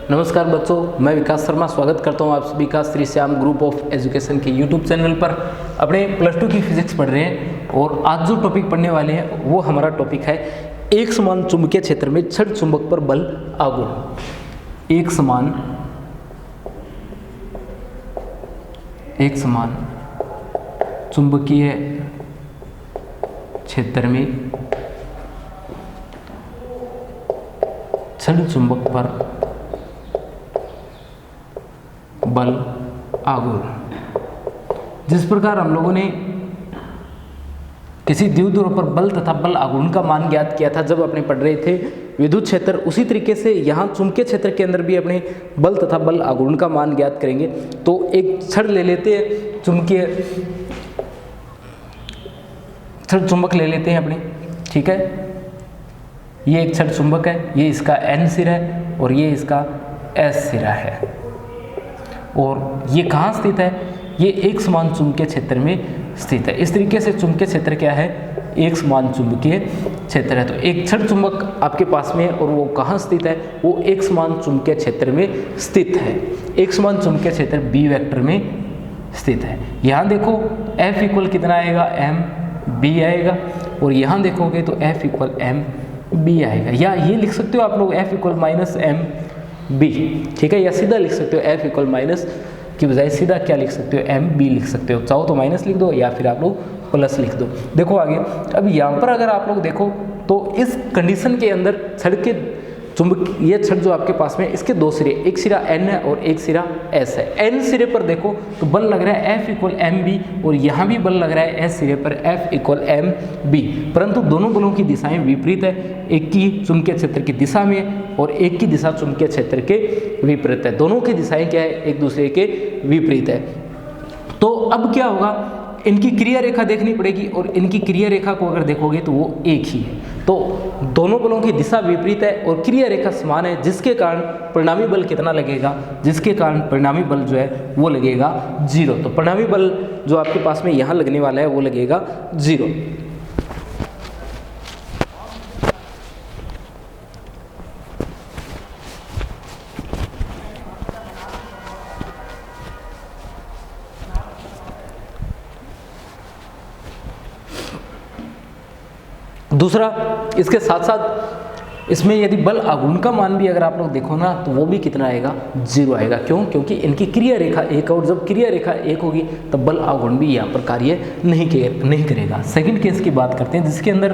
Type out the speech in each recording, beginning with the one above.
नमस्कार बच्चों, मैं विकास शर्मा स्वागत करता हूं आप सभी का Shri Shyam group of education के यूट्यूब चैनल पर। अपने प्लस टू की फिजिक्स पढ़ रहे हैं और आज जो टॉपिक पढ़ने वाले हैं वो हमारा टॉपिक है एक समान चुंबकीय क्षेत्र में छड़ चुंबक पर बल आघूर्ण। एक समान चुंबकीय क्षेत्र में छड़ चुंबक पर बल आघूर्ण। जिस प्रकार हम लोगों ने किसी द्विध्रुव पर बल तथा बल आघूर्ण का मान ज्ञात किया था जब अपने पढ़ रहे थे विद्युत क्षेत्र, उसी तरीके से यहाँ चुंबकीय क्षेत्र के अंदर भी अपने बल तथा बल आघूर्ण का मान ज्ञात करेंगे। तो एक छड़ ले लेते हैं, छड़ चुंबक ले लेते हैं अपने, ठीक है। ये एक छड़ चुंबक है, ये इसका N सिरा है और ये इसका S सिरा है। और ये कहाँ स्थित है? ये एक समान चुंबकीय क्षेत्र में स्थित है। इस तरीके से चुंबकीय क्षेत्र क्या है? एक समान चुंबकीय क्षेत्र है। तो एक छड़ चुंबक आपके पास में है और वो कहाँ स्थित है? वो एक समान चुंबकीय क्षेत्र में स्थित है। एक समान चुंबकीय क्षेत्र B वेक्टर में स्थित है। यहाँ देखो F इक्वल कितना आएगा? MB आएगा। और यहाँ देखोगे तो F इक्वल MB आएगा। या ये लिख सकते हो आप लोग F इक्वल माइनस MB, ठीक है। या सीधा लिख सकते हो F इक्वल माइनस की बजाय सीधा क्या लिख सकते हो? MB लिख सकते हो। चाहो तो माइनस लिख दो या फिर आप लोग प्लस लिख दो। देखो आगे, अब यहाँ पर अगर आप लोग देखो तो इस कंडीशन के अंदर छड़ के चुंबक, ये छड़ जो आपके पास में, इसके दो सिरे, एक सिरा N है और एक सिरा S है। N सिरे पर देखो तो बल लग रहा है F इक्वल MB और यहाँ भी बल लग रहा है S सिरे पर F इक्वल MB, परंतु दोनों बलों की दिशाएं विपरीत है। एक की चुंबकीय क्षेत्र की दिशा में और एक की दिशा चुंबकीय क्षेत्र के विपरीत है। दोनों की दिशाएं क्या है? एक दूसरे के विपरीत है। तो अब क्या होगा? इनकी क्रिया रेखा देखनी पड़ेगी और इनकी क्रिया रेखा को अगर देखोगे तो वो एक ही है। तो दोनों बलों की दिशा विपरीत है और क्रिया रेखा समान है, जिसके कारण परिणामी बल कितना लगेगा? जिसके कारण परिणामी बल जो है वो लगेगा 0। तो परिणामी बल जो आपके पास में यहाँ लगने वाला है वो लगेगा 0। दूसरा, इसके साथ साथ इसमें यदि बल आघूर्ण का मान भी अगर आप लोग देखो ना तो वो भी कितना आएगा? 0 आएगा। क्यों? क्योंकि इनकी क्रिया रेखा एक, और जब क्रिया रेखा एक होगी तब बल आघूर्ण भी यहाँ पर कार्य नहीं करेगा। सेकंड केस की बात करते हैं जिसके अंदर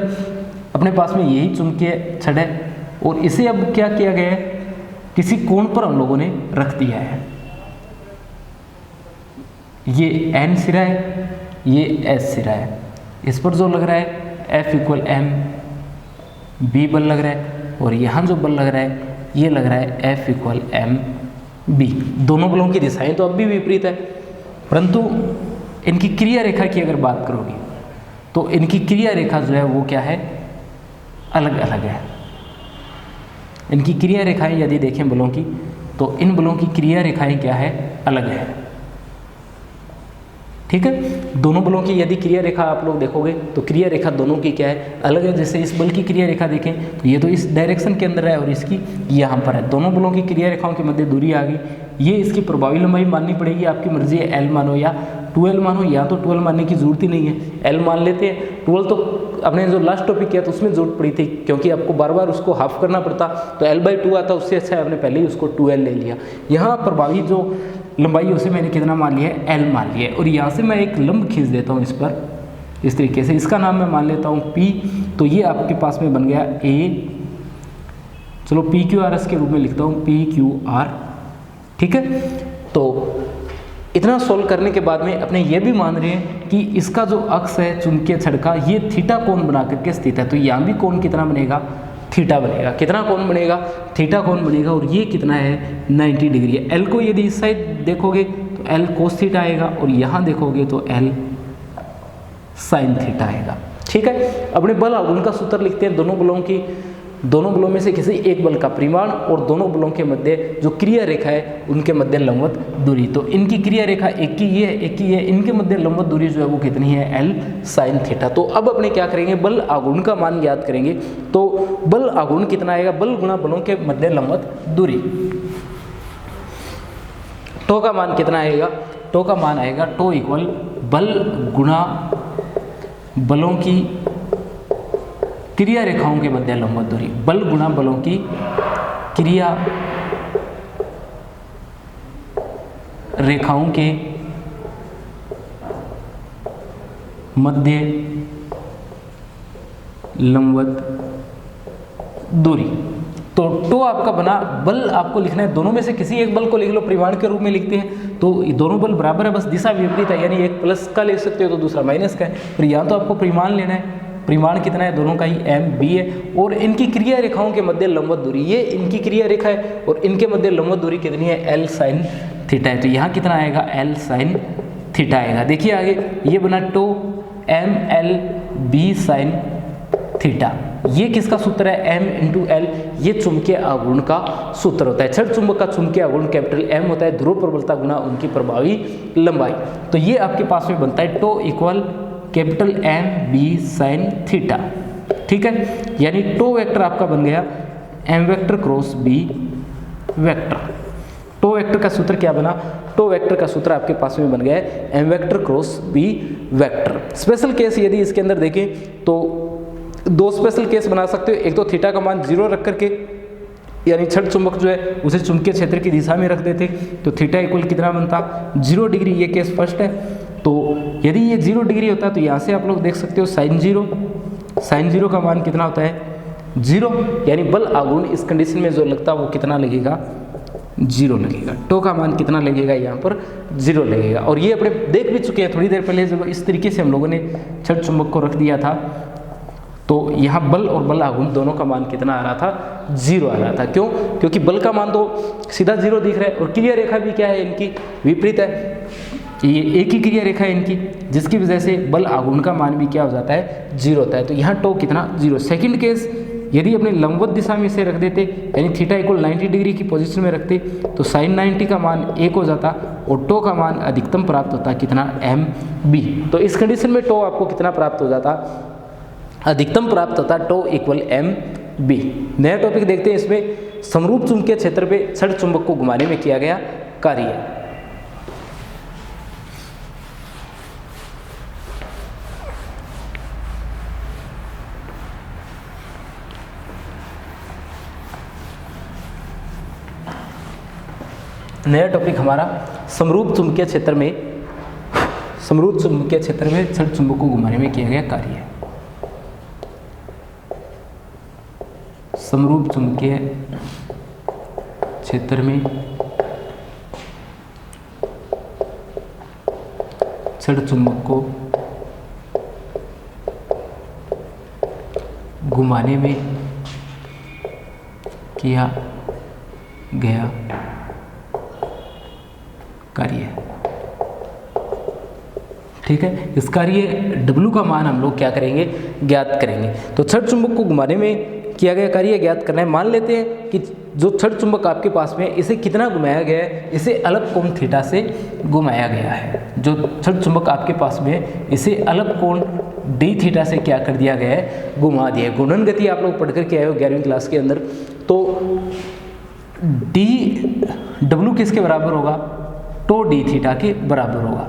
अपने पास में यही चुंबकीय छड़ है और इसे अब क्या किया गया है? किसी कोण पर हम लोगों ने रख दिया है। ये N सिरा है, ये S सिरा है। इस पर जो लग रहा है F इक्वल MB बल लग रहा है और यहाँ जो बल लग रहा है ये लग रहा है F इक्वल MB। दोनों बलों की दिशाएं तो अब भी विपरीत है, परंतु इनकी क्रिया रेखा की अगर बात करोगे तो इनकी क्रिया रेखा जो है वो क्या है? अलग अलग है। इनकी क्रिया रेखाएं यदि देखें बलों की तो इन बलों की क्रिया रेखाएं क्या है? अलग है, ठीक है। दोनों बलों की यदि क्रिया रेखा आप लोग देखोगे तो क्रिया रेखा दोनों की क्या है? अलग है। जैसे इस बल की क्रिया रेखा देखें तो ये तो इस डायरेक्शन के अंदर है और इसकी यहाँ पर है। दोनों बलों की क्रिया रेखाओं के मध्य दूरी आ गई। ये इसकी प्रभावी लंबाई माननी पड़ेगी, आपकी मर्जी है। L मानो या 12 मानो, या तो 12 मानने की जरूरत ही नहीं है, L मान लेते हैं। 12 तो अपने जो लास्ट टॉपिक किया तो उसमें जरूरत पड़ी थी क्योंकि आपको बार बार उसको हाफ करना पड़ता, तो L/2 आता, उससे अच्छा है आपने पहले ही उसको 2L ले लिया। यहाँ प्रभावी जो लंबाई उसे मैंने कितना मान लिया है? L मान लिया है। और यहाँ से मैं एक लंब खींच देता हूँ इस पर, इस तरीके से। इसका नाम मैं मान लेता हूँ P। तो ये आपके पास में बन गया A, चलो PQRS के रूप में लिखता हूँ, PQR, ठीक है। तो इतना सोल्व करने के बाद में अपने ये भी मान रहे हैं कि इसका जो अक्ष है चुंबकीय छड़ का, ये थीटा कोण बना करके स्थित है। तो यहाँ भी कोण कितना बनेगा? थीटा बनेगा। कितना कोण बनेगा? थीटा कोण बनेगा। और ये कितना है? 90 डिग्री है। L को यदि इस साइड देखोगे तो L कोस थीटा आएगा और यहाँ देखोगे तो L साइन थीटा आएगा, ठीक है। अपने बल आघूर्ण का सूत्र लिखते हैं। दोनों बलों में से किसी एक बल का परिमाण और दोनों बलों के मध्य जो क्रिया रेखा है उनके मध्य लंबवत दूरी। तो इनकी क्रिया रेखा एक की ये है, एक की ये, इनके मध्य लंबवत दूरी जो है वो कितनी है? L sine theta. तो अब अपने क्या करेंगे? बल आघूर्ण का मान ज्ञात करेंगे। तो बल आघूर्ण कितना आएगा? बल गुणा बलों के मध्य लंबवत दूरी। टो का मान कितना आएगा, टो का मान आएगा टो इक्वल बल गुणा बलों की क्रिया रेखाओं के मध्य लंबवत दूरी, बल गुणा बलों की क्रिया रेखाओं के मध्य लंबवत दूरी। तो टो आपका बना, बल आपको लिखना है, दोनों में से किसी एक बल को लिख लो, परिमाण के रूप में लिखते हैं तो दोनों बल बराबर है, बस दिशा विपरीत है, यानी एक प्लस का ले सकते हो तो दूसरा माइनस का है। फिर यहाँ तो आपको परिमाण लेना है, परिमाण कितना है, दोनों का ही एम बी है, और इनकी क्रिया रेखाओं के मध्य लंबवत दूरी, ये इनकी क्रिया रेखा है और इनके मध्य लंबवत दूरी कितनी है, एल साइन थीटा है। तो यहाँ कितना आएगा, एल साइन थीटा आएगा। देखिए आगे ये बना tau M L B sine theta, ये किसका सूत्र है, m इंटू एल, ये चुंबकीय आघूर्ण का सूत्र होता है। छड़ चुंबक का चुंबकीय आघूर्ण कैपिटल M होता है, ध्रुव प्रबलता गुना उनकी प्रभावी लंबाई। तो ये आपके पास में बनता है tau equal capital M B sine theta, ठीक है। यानी टो वेक्टर आपका बन गया m vector cross b vector. Tau vector का सूत्र क्या बना, टो वेक्टर का सूत्र आपके पास में बन गया है m vector cross b vector. Special case यदि इसके अंदर देखें तो दो स्पेशल केस बना सकते हो, एक तो थीटा का मान 0 रख करके, यानी छड़ चुंबक जो है उसे चुंबकीय क्षेत्र की दिशा में रख देते तो थीटा इक्वल कितना बनता, 0 डिग्री, ये केस फर्स्ट है। तो यदि ये 0 डिग्री होता है तो यहाँ से आप लोग देख सकते हो साइन 0 का मान कितना होता है, 0, यानी बल आघूर्ण इस कंडीशन में जो लगता है वो कितना लगेगा, 0 लगेगा। टो का मान कितना लगेगा, यहाँ पर 0 लगेगा। और ये अपने देख भी चुके हैं थोड़ी देर पहले, जब इस तरीके से हम लोगों ने छड़ चुंबक को रख दिया था तो यहाँ बल और बल आघूर्ण दोनों का मान कितना आ रहा था, 0 आ रहा था। क्यों, क्योंकि बल का मान तो सीधा 0 दिख रहा है और क्रिया रेखा भी क्या है, इनकी विपरीत है, ये एक ही क्रिया रेखा है इनकी, जिसकी वजह से बल आघूर्ण का मान भी क्या हो जाता है, 0 होता है। तो यहाँ टो कितना, 0। सेकंड केस यदि अपने लंबवत दिशा में इसे रख देते, यानी थीटा इक्वल 90 डिग्री की पोजीशन में रखते तो साइन 90 का मान 1 हो जाता और टो का मान अधिकतम प्राप्त होता कितना, एम बी। तो इस कंडीशन में टो आपको कितना प्राप्त हो जाता, अधिकतम प्राप्त होता टो इक्वल एम बी। नया टॉपिक देखते हैं, इसमें समरूप चुंबकीय क्षेत्र पे छड़ चुंबक को घुमाने में किया गया कार्य। नया टॉपिक हमारा समरूप चुंबकीय क्षेत्र में छड़ चुंबक को घुमाने में किया गया कार्य है। समरूप चुंबकीय क्षेत्र में छड़ चुंबक को घुमाने में किया गया कार्य, ठीक है। इस कार्य W का मान हम लोग क्या करेंगे, ज्ञात करेंगे। तो छड़ चुंबक को घुमाने में किया गया कार्य ज्ञात करना है। मान लेते हैं कि जो छड़ चुंबक आपके पास में, इसे कितना घुमाया गया है, इसे अलग कोण थीटा से घुमाया गया है। जो छड़ चुंबक आपके पास में, इसे अलग कोण डी थीटा से क्या कर दिया गया है, घुमा दिया है। घूर्णन गति आप लोग पढ़ करके आए हो 11वीं क्लास के अंदर। तो डी डब्ल्यू किसके बराबर होगा, टो डी थीटा के बराबर होगा।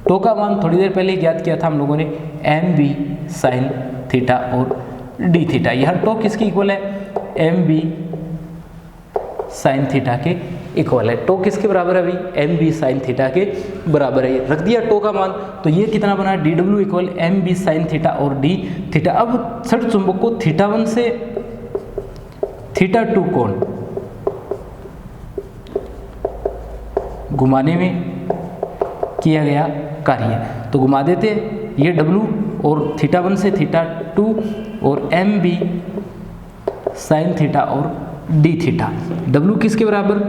टो का मान थोड़ी देर पहले ज्ञात किया था हम लोगों ने, एम बी साइन थीटा और डी थीटा। यहाँ टो किसकी इक्वल है, एम बी साइन थीटा के इक्वल है। टो किसके बराबर है भाई, एम बी साइन थीटा के बराबर है। रख दिया टो का मान, तो ये कितना बना, D W equal M B sine theta और डी थीटा। अब छड़ चुंबक को थीटा 1 से थीटा 2 कोण घुमाने में किया गया कार्य, तो घुमा देते ये W और थीटा 1 से थीटा 2 और एम बी साइन थीटा और डी थीटा। W किसके बराबर,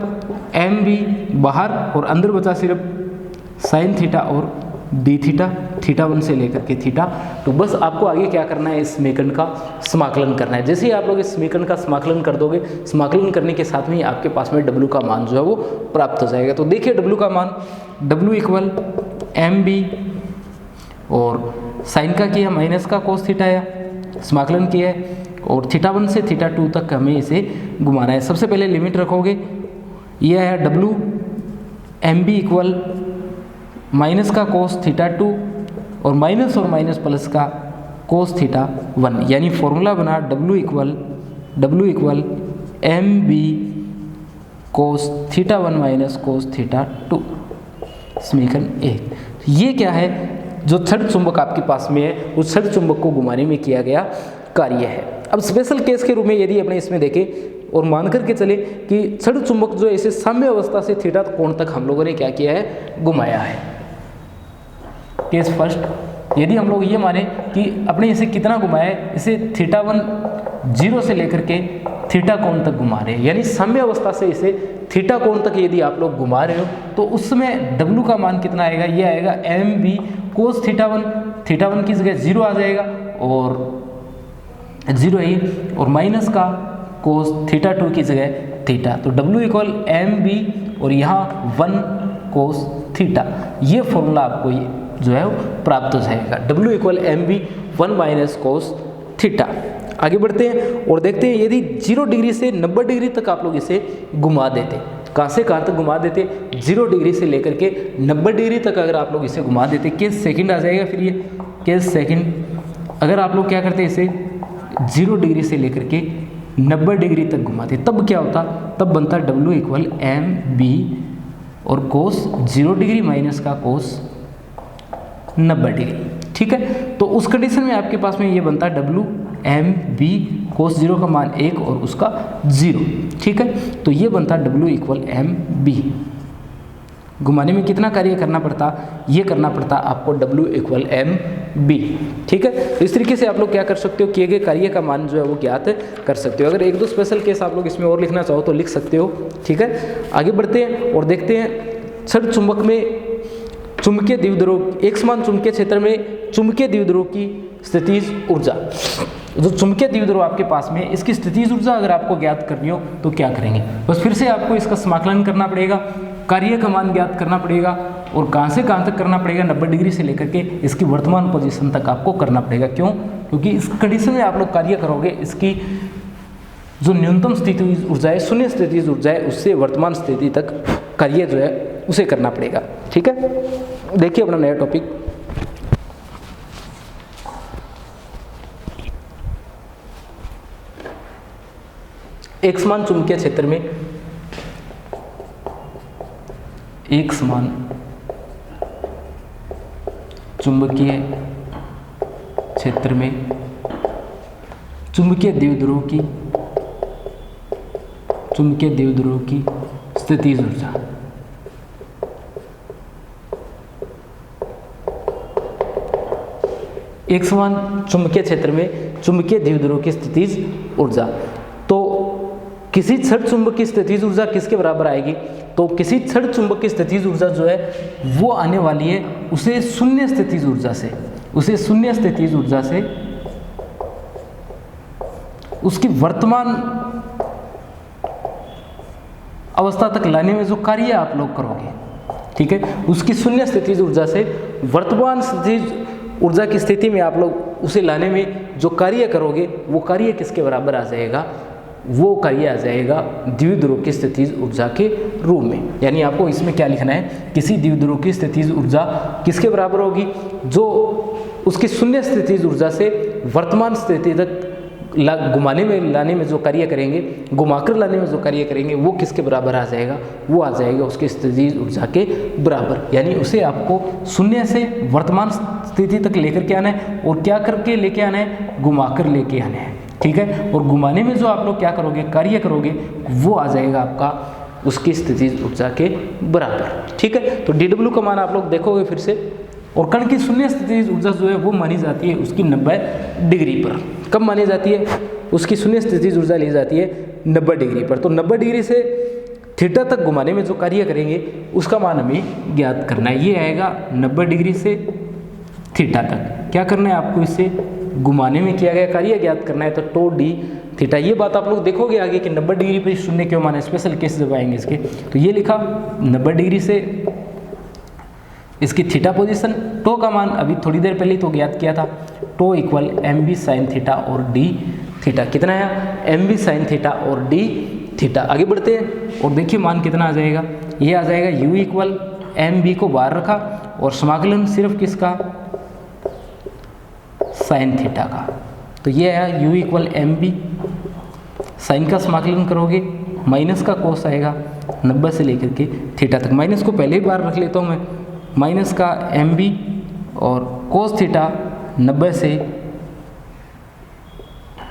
एम बी बाहर और अंदर बचा सिर्फ साइन थीटा और डी थीटा, थीटा 1 से लेकर के थीटा 2। बस आपको आगे क्या करना है, इस समीकरण का समाकलन करना है। जैसे ही आप लोग इस समीकरण का समाकलन कर दोगे, समाकलन करने के साथ में ही आपके पास में W का मान जो है वो प्राप्त हो जाएगा। तो देखिए W का मान, W इक्वल एम बी और साइन का किया माइनस का कोस थीटा या समाकलन किया है, और थीटा 1 से थीटा 2 तक हमें इसे घुमाना है। सबसे पहले लिमिट रखोगे, यह है W M B equal minus का कोस थीटा 2 और माइनस प्लस का कोस थीटा 1, यानी फॉर्मूला बना W equal M B cos theta 1 minus cos theta 2, समीकरण 1। ये क्या है, जो छड़ चुंबक आपके पास में है उस छड़ चुंबक को घुमाने में किया गया कार्य है। अब स्पेशल केस के रूप में यदि अपने इसमें देखें और मान करके चले कि छड़ चुंबक जो है इसे साम्य अवस्था से थीटा कोण तक हम लोगों ने क्या किया है, घुमाया है। केस फर्स्ट, यदि हम लोग ये माने कि अपने इसे कितना घुमाया है, इसे थीटा 1 0 से लेकर के थीटा कोण तक घुमा रहे हैं, यानी साम्य अवस्था से इसे थीटा कोण तक यदि आप लोग घुमा रहे हो तो उस समय W का मान कितना आएगा, ये आएगा एम बी कोस थीटा 1 की जगह 0 आ जाएगा और 0 ही, और माइनस का कोस थीटा 2 की जगह थीटा, तो W इक्वल एम बी और यहाँ 1 कोस थीटा। ये फॉर्मूला आपको ये जो है वो प्राप्त हो जाएगा, W equal M B 1 minus cos theta. आगे बढ़ते हैं और देखते हैं यदि 0 डिग्री से 90 डिग्री तक आप लोग इसे घुमा देते, कहाँ से कहाँ तक घुमा देते, 0 डिग्री से लेकर के 90 डिग्री तक अगर आप लोग इसे घुमा देते, केस सेकंड आ जाएगा। फिर ये केस सेकंड, अगर आप लोग क्या करते इसे 0 डिग्री से लेकर के 90 डिग्री तक घुमाते, तब क्या होता, तब बनता W इक्वल एम बी और कोस 0 डिग्री माइनस का कोस 90 डिग्री, ठीक है। तो उस कंडीशन में आपके पास में ये बनता है W एम बी कोस 0 का मान 1 और उसका 0, ठीक है। तो ये बनता W इक्वल एम बी। घुमाने में कितना कार्य करना पड़ता, ये करना पड़ता आपको W इक्वल एम बी, ठीक है। तो इस तरीके से आप लोग क्या कर सकते हो, किए गए कार्य का मान जो है वो ज्ञात कर सकते हो। अगर एक दो स्पेशल केस आप लोग इसमें और लिखना चाहो तो लिख सकते हो, ठीक है। आगे बढ़ते हैं और देखते हैं छड़ चुंबक में चुंबकीय द्विध्रुव, एक समान चुंबकीय क्षेत्र में चुंबकीय द्विध्रुव की स्थितिज ऊर्जा। जो चुंबकीय द्विध्रुव आपके पास में, इसकी स्थितिज ऊर्जा अगर आपको ज्ञात करनी हो तो क्या करेंगे, बस फिर से आपको इसका समाकलन करना पड़ेगा, कार्य का मान ज्ञात करना पड़ेगा और कहाँ से कहाँ तक करना पड़ेगा, 90 डिग्री से लेकर के इसकी वर्तमान पोजीशन तक आपको करना पड़ेगा। क्यों, क्योंकि इस कंडीशन में आप लोग कार्य करोगे, इसकी जो न्यूनतम स्थितिज ऊर्जा है, शून्य स्थितिज ऊर्जा है, उससे वर्तमान स्थिति तक कार्य जो है उसे करना पड़ेगा, ठीक है। देखिए अपना नया टॉपिक, एक समान चुंबकीय क्षेत्र में, एक समान चुंबकीय क्षेत्र में चुंबकीय द्विध्रुव की स्थितिज ऊर्जा, एक समान चुंबकीय क्षेत्र में चुंबकीय द्विध्रुव की स्थितिज ऊर्जा। तो किसी छड़ चुंबक की स्थितिज ऊर्जा किसके बराबर आएगी, तो किसी छड़ चुंबक की स्थितिज ऊर्जा जो है वो आने वाली है उसे शून्य स्थितिज ऊर्जा से, उसे शून्य स्थितिज ऊर्जा से उसकी वर्तमान अवस्था तक लाने में जो कार्य आप लोग करोगे, ठीक है, उसकी शून्य स्थितिज ऊर्जा से वर्तमान स्थितिज ऊर्जा की स्थिति में आप लोग उसे लाने में जो कार्य करोगे वो कार्य किसके बराबर आ जाएगा, वो कार्य आ जाएगा द्विध्रुव की स्थितिज ऊर्जा के रूप में। यानी आपको इसमें क्या लिखना है, किसी द्विध्रुव की स्थितिज ऊर्जा किसके बराबर होगी, जो उसकी शून्य स्थितिज ऊर्जा से वर्तमान स्थिति तक घुमाने में लाने में जो कार्य करेंगे, घुमाकर लाने में जो कार्य करेंगे वो किसके बराबर आ जाएगा, वो आ जाएगा उसकी स्थितिज ऊर्जा के बराबर। यानी उसे आपको शून्य से वर्तमान स्थिति तक लेकर के आना है और क्या करके लेके आना है, घुमाकर लेके आना है, ठीक है। और घुमाने में जो आप लोग क्या करोगे, कार्य करोगे, वो आ जाएगा आपका उसकी स्थितिज ऊर्जा के बराबर, ठीक है। तो dW का मान आप लोग देखोगे फिर से, और कण की शून्य स्थितिज ऊर्जा जो है वो मानी जाती है उसकी 90 डिग्री पर। कब मानी जाती है, उसकी शून्य स्थितिज ऊर्जा ली जाती है 90 डिग्री पर। तो 90 डिग्री से थीटा तक घुमाने में जो कार्य करेंगे उसका मान हमें ज्ञात करना है। ये आएगा 90 डिग्री से थीटा तक क्या करना है आपको, इससे घुमाने में किया गया कार्य ज्ञात करना है, तो टो डी थीटा। ये बात आप लोग देखोगे आगे कि 90 डिग्री पर शून्य क्यों माना, स्पेशल केस जब आएंगे इसके। तो ये लिखा 90 डिग्री से इसकी थीटा पोजीशन, टो का मान अभी थोड़ी देर पहले तो ज्ञात किया था, टो equal M B sine theta और डी थीटा। कितना है, एम बी साइन थीटा और डी थीटा। आगे बढ़ते हैं और देखिए मान कितना आ जाएगा, ये आ जाएगा u इक्वल एम बी को बाहर रखा और समाकलन सिर्फ किसका, साइन थीटा का। तो ये है u equal M B, sine का समाकलन करोगे माइनस का कोस आएगा 90 से लेकर के थीटा तक। माइनस को पहले ही बार रख लेता हूँ मैं, माइनस का एम बी और कोस थीटा 90 से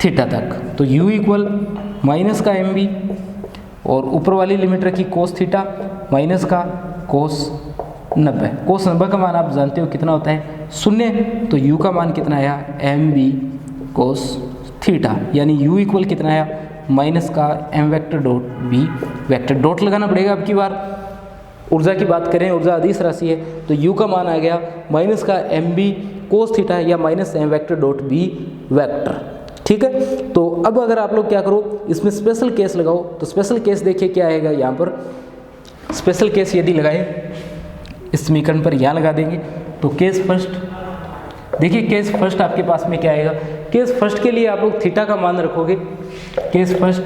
थीटा तक। तो u इक्वल माइनस का एम बी और ऊपर वाली लिमिट रखी कोस थीटा माइनस का कोस 90। कोस 90 का मान आप जानते हो कितना होता है, 0। तो u का मान कितना आया, एम बी कोस थीटा, यानी u इक्वल कितना आया, माइनस का m vector dot b vector. Dot लगाना पड़ेगा अब की बार। ऊर्जा की बात करें, ऊर्जा अदिश राशि है, तो u का मान आ गया माइनस का एम बी कोस थीटा या minus m vector dot b vector. ठीक है, तो अब अगर आप लोग क्या करो, इसमें स्पेशल केस लगाओ। तो स्पेशल केस देखिए क्या आएगा यहाँ पर, स्पेशल केस यदि लगाएं इस समीकरण पर यहाँ लगा देंगे तो केस फर्स्ट, देखिए केस फर्स्ट आपके पास में क्या आएगा, केस फर्स्ट के लिए आप लोग थीटा का मान रखोगे, केस फर्स्ट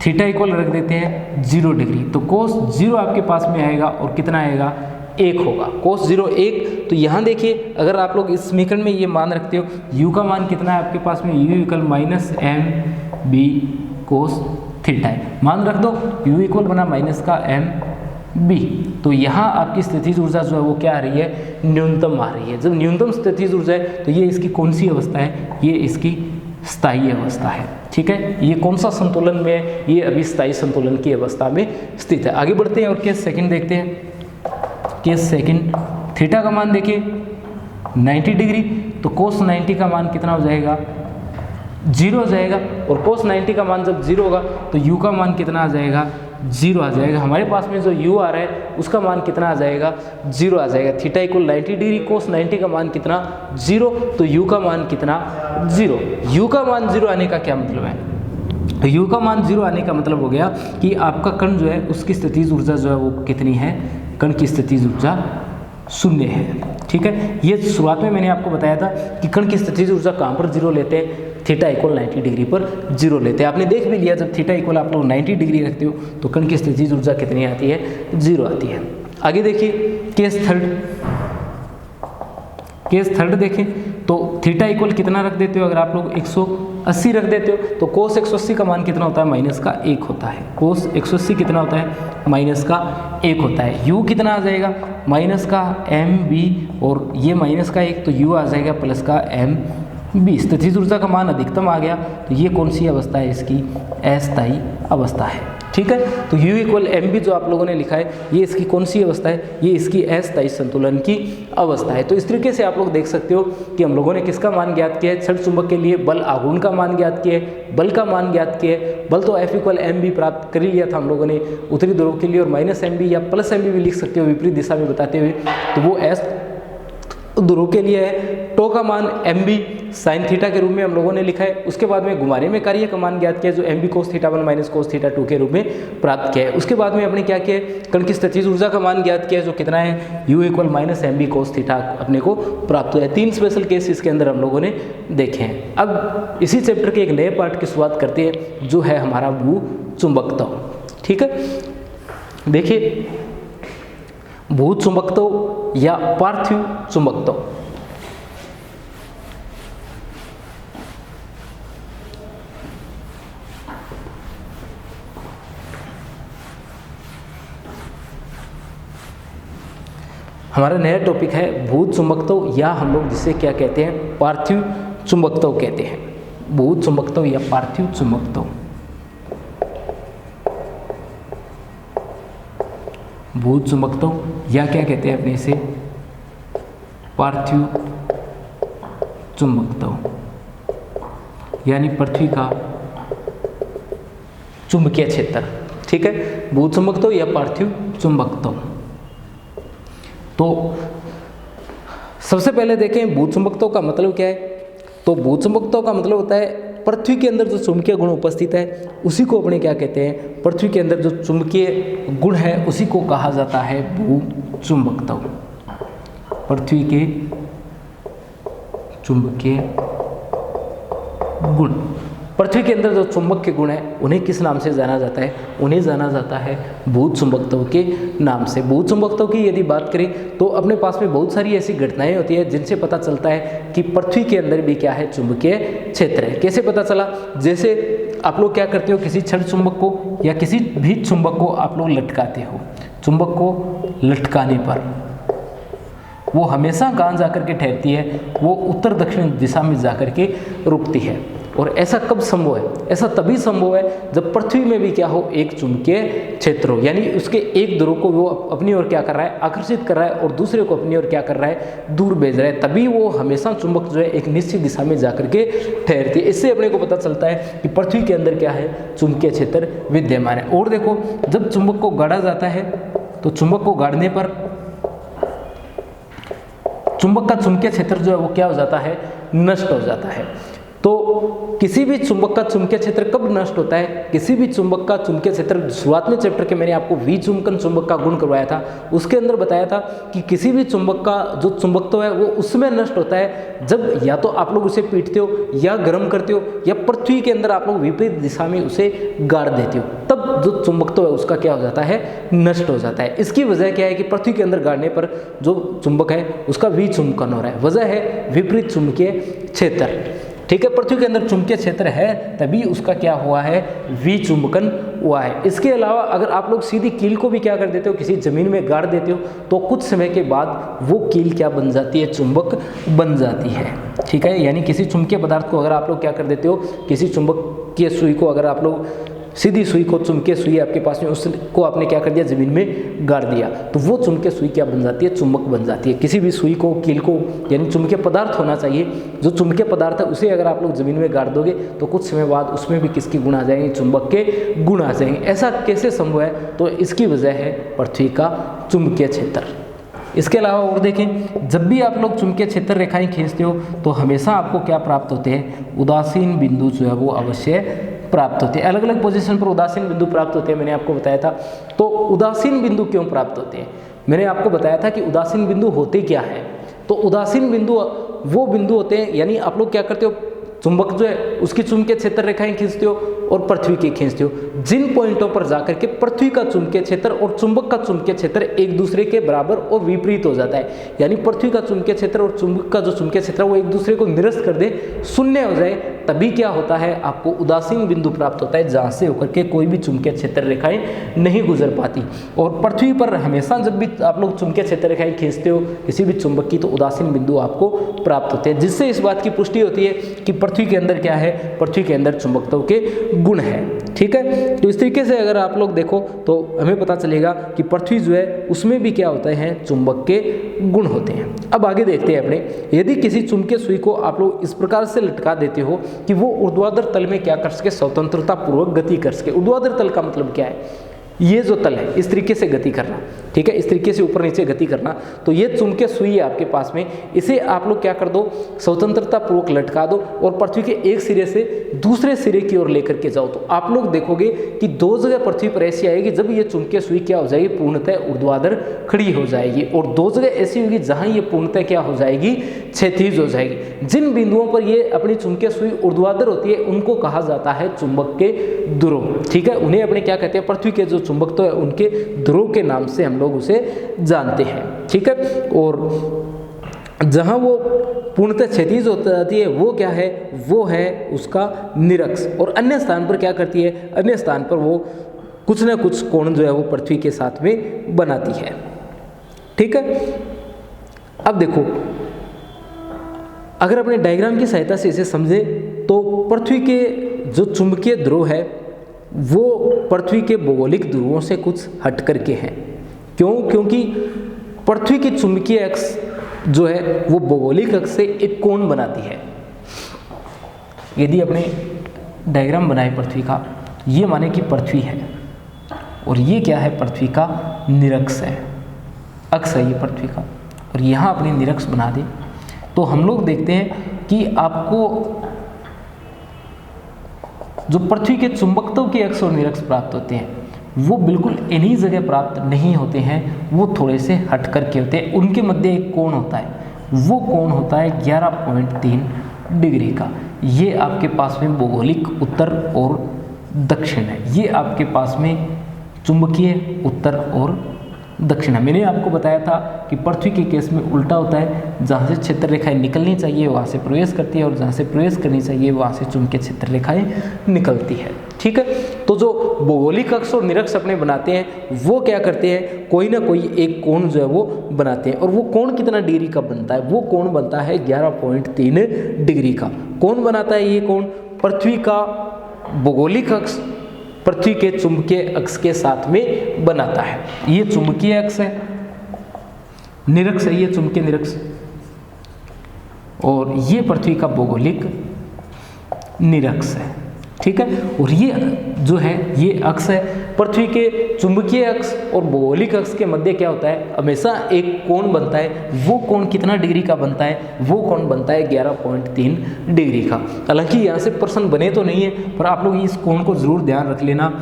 थीटा इक्वल रख देते हैं 0 डिग्री। तो कोस 0 आपके पास में आएगा और कितना आएगा, 1 होगा, कोस 0 1। तो यहाँ देखिए अगर आप लोग इस समीकरण में ये मान रखते हो, u का मान कितना है आपके पास में, u equal minus m B cos theta है, मान रख दो, u इक्वल बना माइनस का एम बी। तो यहाँ आपकी स्थितिज ऊर्जा जो है वो क्या आ रही है, न्यूनतम आ रही है। जब न्यूनतम स्थितिज ऊर्जा है तो ये इसकी कौन सी अवस्था है, ये इसकी स्थायी अवस्था है। ठीक है, ये कौन सा संतुलन में है, ये अभी स्थायी संतुलन की अवस्था में स्थित है। आगे बढ़ते हैं और केस सेकंड देखते हैं। केस सेकंड, थीटा का मान देखिए 90 डिग्री, तो कोस 90 का मान कितना हो जाएगा, 0 हो जाएगा। और कोस 90 का मान जब 0 होगा तो u का मान कितना आ जाएगा, 0 आ जाएगा। हमारे पास में जो u आ रहा है उसका मान कितना आ जाएगा, 0 आ जाएगा। थीटा इक्वल 90 डिग्री, कोस 90 का मान कितना, 0। तो u का मान कितना, 0। u का मान 0 आने का क्या मतलब है, तो u का मान 0 आने का मतलब हो गया कि आपका कण जो है उसकी स्थितिज ऊर्जा जो है वो कितनी है, कण की स्थितिज ऊर्जा 0 है। ठीक है, ये शुरुआत में मैंने आपको बताया था कि कण की स्थितिज ऊर्जा कहाँ पर 0 लेते हैं, थीटा इक्वल 90 डिग्री पर 0 लेते हैं। आपने देख भी लिया, जब थीटा इक्वल आप लोग 90 डिग्री रखते हो तो कण की स्थितिज ऊर्जा कितनी आती है, 0 आती है। आगे देखिए केस थर्ड, केस थर्ड देखें तो थीटा इक्वल कितना रख देते हो, अगर आप लोग 180 रख देते हो तो कोस 180 का मान कितना होता है, माइनस का 1 होता है। कोस 180 कितना होता है, माइनस का 1 होता है। u कितना आ जाएगा, माइनस का एम बी और ये माइनस का 1, तो u आ जाएगा प्लस का एम बी। स्थितिज ऊर्जा का मान अधिकतम आ गया, तो ये कौन सी अवस्था है, इसकी अस्थायी अवस्था है। ठीक है, तो u इक्वल एम बी जो आप लोगों ने लिखा है ये इसकी कौन सी अवस्था है, ये इसकी अस्थायी संतुलन की अवस्था है। तो इस तरीके से आप लोग देख सकते हो कि हम लोगों ने किसका मान ज्ञात किया है, छड़ चुंबक के लिए बल आघूर्ण का मान ज्ञात किया है, बल का मान ज्ञात किया है। बल तो F इक्वल एम बी प्राप्त कर ही लिया था हम लोगों ने उत्तरी ध्रुव के लिए, और माइनस एम बी या प्लस एम बी भी लिख सकते हो विपरीत दिशा में बताते हुए, तो वो एस ध्रुव के लिए है। टो का मान एम बी साइन थीटा के रूप में हम लोगों ने लिखा है। उसके बाद में घुमाने में कार्य का मान ज्ञात किया जो m B cos theta 1 minus cos theta 2 के रूप में प्राप्त किया है। उसके बाद में अपने क्या किया, कण की स्थितिज ऊर्जा का मान ज्ञात किया जो कितना है, u equal minus m B cos theta अपने को प्राप्त हुआ है। 3 स्पेशल केस इसके अंदर हम लोगों ने देखे हैं। अब इसी चैप्टर के एक नए पार्ट की शुरुआत करते हैं जो है हमारा भू चुंबकत्व। ठीक है, देखिए भू चुंबकत्व या पार्थिव चुंबकत्व, हमारा नया टॉपिक है भू चुंबकत्व या हम लोग जिसे क्या कहते हैं, पार्थिव चुंबकत्व कहते हैं। भू चुंबकत्व या पार्थिव चुंबकत्व, भू चुंबकत्व या क्या कहते हैं अपने इसे, पार्थिव चुंबकत्व, यानी पृथ्वी का चुंबकीय क्षेत्र। ठीक है, भू चुंबकत्व या पार्थिव चुंबकत्व। तो सबसे पहले देखें भू चुंबकत्व का मतलब क्या है। तो भू चुंबकत्व का मतलब होता है पृथ्वी के अंदर जो चुंबकीय गुण उपस्थित है उसी को अपने क्या कहते हैं, पृथ्वी के अंदर जो चुंबकीय गुण है उसी को कहा जाता है भू चुंबकत्व। पृथ्वी के चुंबकीय गुण पृथ्वी के अंदर जो चुंबक के गुण हैं उन्हें किस नाम से जाना जाता है? उन्हें जाना जाता है भूत चुंबकत्व के नाम से। भूत चुंबकत्व की यदि बात करें तो अपने पास में बहुत सारी ऐसी घटनाएं होती है जिनसे पता चलता है कि पृथ्वी के अंदर भी क्या है, चुंबकीय क्षेत्र है। कैसे पता चला? जैसे आप लोग क्या करते हो, किसी क्षण चुंबक को या किसी भी चुंबक को आप लोग लटकाते हो। चुंबक को लटकाने पर वो हमेशा कहाँ जाकर के ठहरती है? वो उत्तर दक्षिण दिशा में जाकर के रुकती है। और ऐसा कब संभव है? ऐसा तभी संभव है जब पृथ्वी में भी क्या हो, एक चुंबकीय क्षेत्र हो, यानी उसके एक ध्रुव को वो अपनी ओर क्या कर रहा है, आकर्षित कर रहा है, और दूसरे को अपनी ओर क्या कर रहा है, दूर भेज रहा है। तभी वो हमेशा चुंबक जो है एक निश्चित दिशा में जाकर के ठहरती है। इससे अपने को पता चलता है कि पृथ्वी के अंदर क्या है, चुंबकीय क्षेत्र विद्यमान है। और देखो, जब चुंबक को गाड़ा जाता है तो चुंबक को गाड़ने पर चुंबक का चुंबकीय क्षेत्र जो है वो क्या हो जाता है, नष्ट हो जाता है। तो किसी भी चुंबक का चुंबकीय क्षेत्र कब नष्ट होता है? किसी भी चुंबक का चुंबकीय क्षेत्र, शुरुआत में चैप्टर के मैंने आपको विचुंबकन चुंबक का गुण करवाया था, उसके अंदर बताया था कि किसी भी चुंबक का जो चुंबकत्व है वो उसमें नष्ट होता है जब या तो आप लोग उसे पीटते हो या गर्म करते हो या पृथ्वी के अंदर आप लोग विपरीत दिशा में उसे गाड़ देते हो, तब जो चुंबकत्व है उसका क्या हो जाता है, नष्ट हो जाता है। इसकी वजह क्या है कि पृथ्वी के अंदर गाड़ने पर जो चुंबक है उसका विचुंबकन हो रहा है। वजह है विपरीत चुंबकीय क्षेत्र। ठीक है, पृथ्वी के अंदर चुंबकीय क्षेत्र है तभी उसका क्या हुआ है, विचुंबकन हुआ है। इसके अलावा अगर आप लोग सीधी कील को भी क्या कर देते हो, किसी जमीन में गाड़ देते हो, तो कुछ समय के बाद वो कील क्या बन जाती है, चुंबक बन जाती है। ठीक है, यानी किसी चुंबकीय पदार्थ को अगर आप लोग क्या कर देते हो, किसी चुंबकीय सुई को अगर आप लोग सीधी सुई को, चुंबकीय सुई आपके पास में, उसको आपने क्या कर दिया, जमीन में गाड़ दिया, तो वो चुंबकीय सुई क्या बन जाती है, चुंबक बन जाती है। किसी भी सुई को, कील को, यानी चुंबकीय पदार्थ होना चाहिए, जो चुंबकीय पदार्थ है उसे अगर आप लोग जमीन में गाड़ दोगे तो कुछ समय बाद उसमें भी किसके गुण आ जाएंगे, चुंबक के गुण आ जाएंगे। ऐसा कैसे संभव है? तो इसकी वजह है पृथ्वी का चुंबकीय क्षेत्र। इसके अलावा और देखें, जब भी आप लोग चुंबकीय क्षेत्र रेखाएं खींचते हो तो हमेशा आपको क्या प्राप्त होते हैं, उदासीन बिंदु जो है वो अवश्य प्राप्त होते हैं। अलग अलग पोजीशन पर उदासीन बिंदु प्राप्त होते हैं, मैंने आपको बताया था। तो उदासीन बिंदु क्यों प्राप्त होते हैं? मैंने आपको बताया था कि उदासीन बिंदु होते क्या है। तो उदासीन बिंदु वो बिंदु होते हैं, यानी आप लोग क्या करते हो, चुंबक जो है उसकी चुंबकीय क्षेत्र रेखाएं खींचते हो और पृथ्वी की खींचते हो, जिन पॉइंटों पर जाकर के पृथ्वी का चुंबकीय क्षेत्र और चुंबक का चुंबकीय क्षेत्र एक दूसरे के बराबर और विपरीत हो जाता है, यानी पृथ्वी का चुंबकीय क्षेत्र और चुंबक का जो चुंबकीय क्षेत्र है वो एक दूसरे को निरस्त कर दे, शून्य हो जाए, तभी क्या होता है, आपको उदासीन बिंदु प्राप्त होता है, जहां से होकर के कोई भी चुंबकीय क्षेत्र रेखाएं नहीं गुजर पाती। और पृथ्वी पर हमेशा जब भी आप लोग चुंबकीय क्षेत्र रेखाएं खींचते हो किसी भी चुंबक की, तो उदासीन बिंदु आपको प्राप्त होते हैं, जिससे इस बात की पुष्टि होती है कि पृथ्वी के अंदर क्या है, पृथ्वी के अंदर चुंबकत्व के गुण है। ठीक है, तो इस तरीके से अगर आप लोग देखो तो हमें पता चलेगा कि पृथ्वी जो है उसमें भी क्या होते हैं, चुंबक के गुण होते हैं। अब आगे देखते हैं अपने, यदि किसी चुंबकीय सुई को आप लोग इस प्रकार से लटका देते हो कि वो ऊर्ध्वाधर तल में क्या कर सके, स्वतंत्रता पूर्वक गति कर सके। ऊर्ध्वाधर तल का मतलब क्या है, ये जो तल है इस तरीके से गति करना, ठीक है, इस तरीके से ऊपर नीचे गति करना। तो ये चुंबकीय सुई है आपके पास में, इसे आप लोग क्या कर दो, स्वतंत्रता पूर्वक लटका दो और पृथ्वी के एक सिरे से दूसरे सिरे की ओर लेकर के जाओ। तो आप लोग देखोगे कि दो जगह पृथ्वी पर ऐसी आएगी जब ये चुंबकीय सुई क्या हो जाएगी, पूर्णतः ऊर्ध्वाधर खड़ी हो जाएगी, और दो जगह ऐसी होगी जहां ये पूर्णतः क्या हो जाएगी, क्षैतिज हो जाएगी। जिन बिंदुओं पर ये अपनी चुंबकीय सुई ऊर्ध्वाधर होती है उनको कहा जाता है चुंबक के ध्रुव। ठीक है, उन्हें अपने क्या कहते हैं, पृथ्वी के जो चुंबक तो है उनके ध्रुव के नाम से हम लोग उसे जानते हैं। ठीक है, और जहां वो पूर्णतः क्षैतिज हो जाती है वो क्या है, वो है उसका निरक्ष, और अन्य स्थान पर क्या करती है, अन्य स्थान पर वो कुछ ना कुछ कोण जो है वो पृथ्वी के साथ में बनाती है। ठीक है, अब देखो अगर अपने डायग्राम की सहायता से इसे समझे तो पृथ्वी के जो चुंबकीय ध्रुव है वो पृथ्वी के भौगोलिक ध्रुवों से कुछ हट करके हैं। क्यों? क्योंकि पृथ्वी की चुंबकीय अक्ष जो है वो भौगोलिक अक्ष से एक कोण बनाती है। यदि अपने डायग्राम बनाए पृथ्वी का, ये माने कि पृथ्वी है और ये क्या है, पृथ्वी का निरक्ष है, अक्ष है ये पृथ्वी का, और यहाँ अपनी निरक्ष बना दे, तो हम लोग देखते हैं कि आपको जो पृथ्वी के चुंबकत्व के अक्ष और निरक्ष प्राप्त होते हैं वो बिल्कुल इन्हीं जगह प्राप्त नहीं होते हैं, वो थोड़े से हट करके होते हैं। उनके मध्य एक कोण होता है, वो कोण होता है 11.3 डिग्री का। ये आपके पास में भौगोलिक उत्तर और दक्षिण है, ये आपके पास में चुंबकीय उत्तर और दक्षिण है। मैंने आपको बताया था कि पृथ्वी के केस में उल्टा होता है, जहाँ से क्षेत्र रेखाएं निकलनी चाहिए वहाँ से प्रवेश करती है और जहाँ से प्रवेश करनी चाहिए वहाँ से चुंबकीय क्षेत्र रेखाएं निकलती है। ठीक है, तो जो भौगोलिक अक्ष और निरक्ष अपने बनाते हैं वो क्या करते हैं, कोई ना कोई एक कोण जो है वो बनाते हैं। और वो कोण कितना डिग्री का बनता है, वो कोण बनता है 11.3 डिग्री का। कौन बनाता है ये कोण, पृथ्वी का भौगोलिक अक्ष पृथ्वी के चुंबकीय अक्ष के साथ में बनाता है। ये चुंबकीय अक्ष है, निरक्ष है ये चुंबकीय निरक्ष, और ये पृथ्वी का भौगोलिक निरक्ष है। ठीक है, और ये जो है ये अक्ष है, पृथ्वी के चुंबकीय अक्ष और भौगोलिक अक्ष के मध्य क्या होता है, हमेशा एक कोण बनता है। वो कोण कितना डिग्री का बनता है, वो कोण बनता है 11.3 डिग्री का। हालांकि यहाँ से प्रश्न बने तो नहीं है, पर आप लोग इस कोण को जरूर ध्यान रख लेना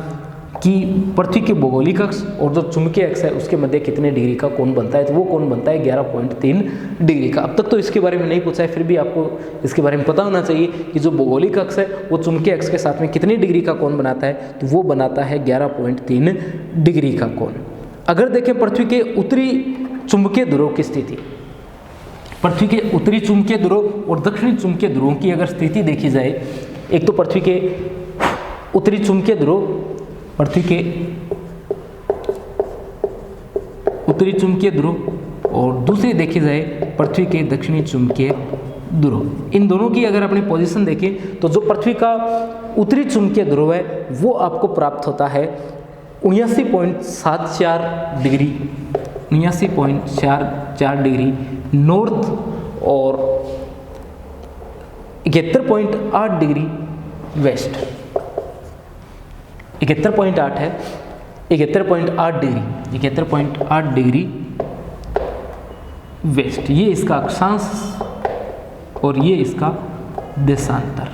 कि पृथ्वी के भौगोलिक अक्ष और जो चुंबकीय अक्ष है उसके मध्य कितने डिग्री का कोण बनता है, तो वो कोण बनता है 11.3 डिग्री का। अब तक तो इसके बारे में नहीं पूछा है, फिर भी आपको इसके बारे में पता होना चाहिए कि जो भौगोलिक अक्ष है वो चुंबकीय अक्ष के साथ में कितनी डिग्री का कोण बनाता है, तो वो बनाता है 11.3 डिग्री का कोण। अगर देखें पृथ्वी के उत्तरी चुंबकीय ध्रुव की स्थिति, पृथ्वी के उत्तरी चुंबकीय ध्रुव और दक्षिणी चुंबकीय ध्रुवों की अगर स्थिति देखी जाए, एक तो पृथ्वी के उत्तरी चुंबकीय ध्रुव, पृथ्वी के उत्तरी चुंबकीय ध्रुव, और दूसरी देखी जाए पृथ्वी के दक्षिणी चुंबकीय ध्रुव। इन दोनों की अगर अपनी पोजीशन देखें तो जो पृथ्वी का उत्तरी चुंबकीय ध्रुव है वो आपको प्राप्त होता है 79.74 डिग्री, 79.44 डिग्री नॉर्थ, और 71.8 डिग्री वेस्ट। 71.8 है, 71.8 डिग्री, 71.8 डिग्री वेस्ट, ये इसका अक्षांश और ये इसका देशांतर।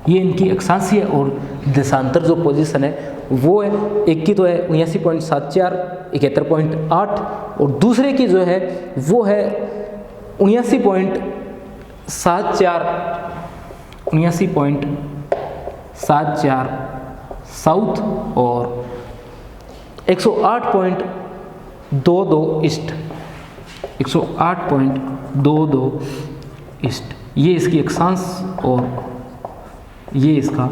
ये इनकी अक्षांशीय और देशांतर जो पोजीशन है वो है, एक की तो है 79.74, 71.8, और दूसरे की जो है वो है 79.74 साउथ और 108.22 ईस्ट, 108.22 ईस्ट। ये इसकी अक्षांश और ये इसका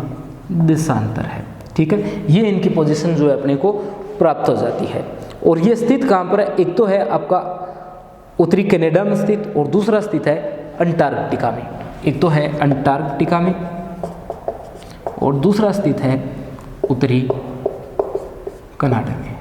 देशांतर है। ठीक है, ये इनकी पोजीशन जो है अपने को प्राप्त हो जाती है। और ये स्थित कहाँ पर है, एक तो है आपका उत्तरी कनाडा में स्थित और दूसरा स्थित है अंटार्कटिका में। एक तो है अंटार्कटिका में और दूसरा स्थित है उत्तरी कनाडा में।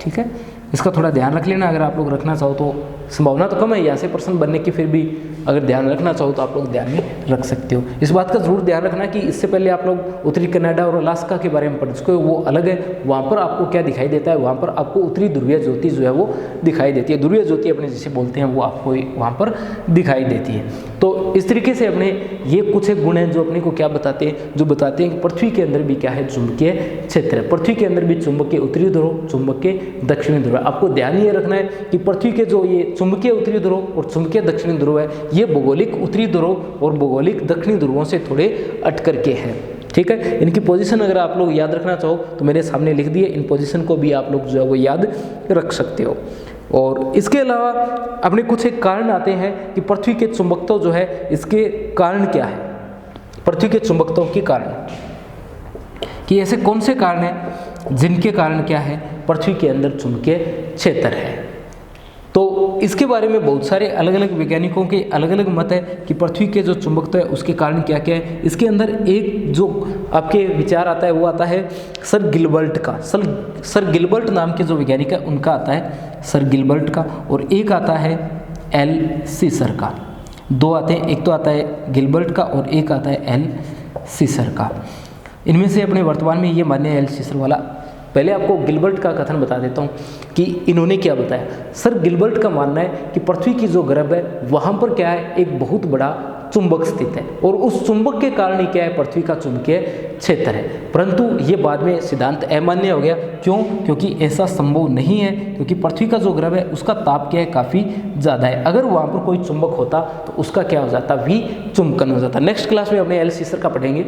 ठीक है, इसका थोड़ा ध्यान रख लेना। अगर आप लोग रखना चाहो तो संभावना तो कम है यहाँ से प्रश्न बनने की, फिर भी अगर ध्यान रखना चाहो तो आप लोग ध्यान में रख सकते हो। इस बात का जरूर ध्यान रखना कि इससे पहले आप लोग उत्तरी कनाडा और अलास्का के बारे में पढ़ चुके हो, वो अलग है। वहाँ पर आपको क्या दिखाई देता है, वहाँ पर आपको उत्तरी ध्रुवीय ज्योति जो है वो दिखाई देती है। ध्रुवीय ज्योति अपने जिसे बोलते हैं वो आपको वहाँ पर दिखाई देती है। तो इस तरीके से अपने ये कुछ एक गुण हैं जो अपने को क्या बताते हैं, जो बताते हैं कि पृथ्वी के अंदर भी क्या है, चुंबकीय क्षेत्र है। पृथ्वी के अंदर भी चुंबकीय उत्तरी ध्रुव, चुंबकीय दक्षिणी ध्रुव है। आपको ध्यान ये रखना है कि पृथ्वी के जो ये चुंबकीय उत्तरी ध्रुव और चुंबकीय दक्षिणी ध्रुव है, ये भौगोलिक उत्तरी ध्रुव और भौगोलिक दक्षिणी ध्रुवों से थोड़े अटकर के हैं। ठीक है, इनकी पोजीशन अगर आप लोग याद रखना चाहो तो मेरे सामने लिख दिए, इन पोजीशन को भी आप लोग जो है वो याद रख सकते हो। और इसके अलावा अपने कुछ एक कारण आते हैं कि पृथ्वी के चुंबकत्व जो है इसके कारण क्या है, पृथ्वी के चुंबकत्व के कारण, कि ऐसे कौन से कारण हैं जिनके कारण क्या है, पृथ्वी के अंदर चुंबकीय क्षेत्र है। तो इसके बारे में बहुत सारे अलग अलग वैज्ञानिकों के अलग अलग मत है कि पृथ्वी के जो चुंबकत्व है उसके कारण क्या क्या है। इसके अंदर एक जो आपके विचार आता है वो आता है सर गिलबर्ट का। सर गिलबर्ट नाम के जो वैज्ञानिक है उनका आता है सर गिलबर्ट का, और एक आता है एल सीसर का। दो आते हैं, एक तो आता है गिलबर्ट का और एक आता है एल सीसर का। इनमें से अपने वर्तमान में ये मान्य है एल सीसर वाला। पहले आपको गिलबर्ट का कथन बता देता हूँ कि इन्होंने क्या बताया। सर गिलबर्ट का मानना है कि पृथ्वी की जो गर्भ है वहाँ पर क्या है, एक बहुत बड़ा चुंबक स्थित है और उस चुंबक के कारण ही क्या है, पृथ्वी का चुंबकीय क्षेत्र है। परंतु ये बाद में सिद्धांत अमान्य हो गया। क्यों? क्योंकि ऐसा संभव नहीं है, क्योंकि पृथ्वी का जो ग्रह है उसका ताप क्या है, काफ़ी ज़्यादा है। अगर वहाँ पर कोई चुंबक होता तो उसका क्या हो जाता, विचुंबकन हो जाता। नेक्स्ट क्लास में अपने एल सीसर का पढ़ेंगे।